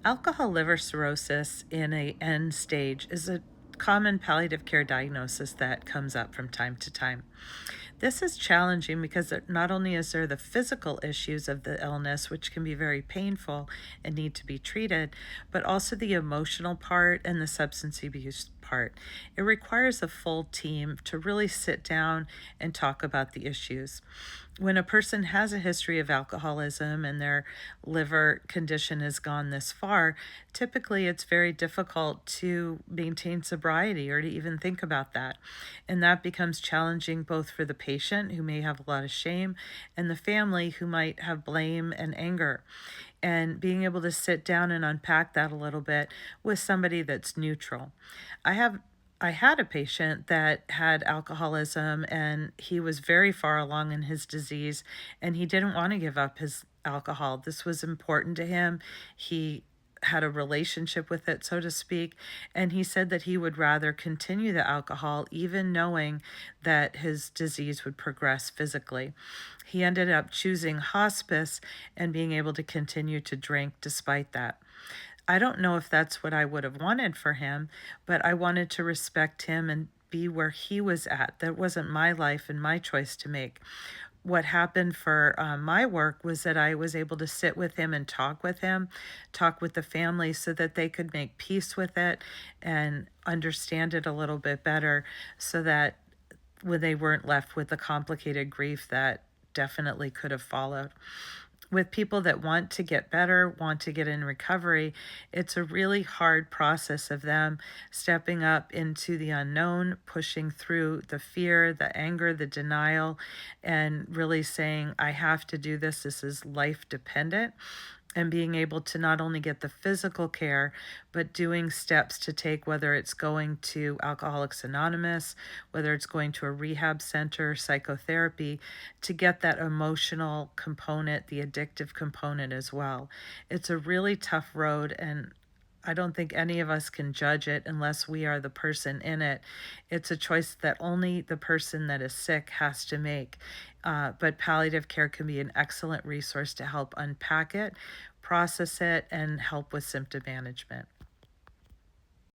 Alcohol liver cirrhosis in a end stage is a common palliative care diagnosis that comes up from time to time. This is challenging because not only is there the physical issues of the illness, which can be very painful and need to be treated, but also the emotional part and the substance abuse part. It requires a full team to really sit down and talk about the issues. When a person has a history of alcoholism and their liver condition has gone this far, typically it's very difficult to maintain sobriety or to even think about that. And that becomes challenging both for the patient, who may have a lot of shame, and the family, who might have blame and anger. And being able to sit down and unpack that a little bit with somebody that's neutral. I have I had a patient that had alcoholism, and he was very far along in his disease, and he didn't want to give up his alcohol. This was important to him. He had a relationship with it, so to speak, and he said that he would rather continue the alcohol even knowing that his disease would progress physically. He ended up choosing hospice and being able to continue to drink despite that. I don't know if that's what I would have wanted for him, but I wanted to respect him and be where he was at. That wasn't my life and my choice to make. What happened for my work was that I was able to sit with him, talk with the family so that they could make peace with it and understand it a little bit better so that when they weren't left with the complicated grief that definitely could have followed. With people that want to get better, want to get in recovery, it's a really hard process of them stepping up into the unknown, pushing through the fear, the anger, the denial, and really saying, I have to do this. This is life dependent, and being able to not only get the physical care, but doing steps to take, whether it's going to Alcoholics Anonymous, whether it's going to a rehab center, psychotherapy, to get that emotional component, the addictive component as well. It's a really tough road, and I don't think any of us can judge it unless we are the person in it. It's a choice that only the person that is sick has to make. But palliative care can be an excellent resource to help unpack it, process it, and help with symptom management.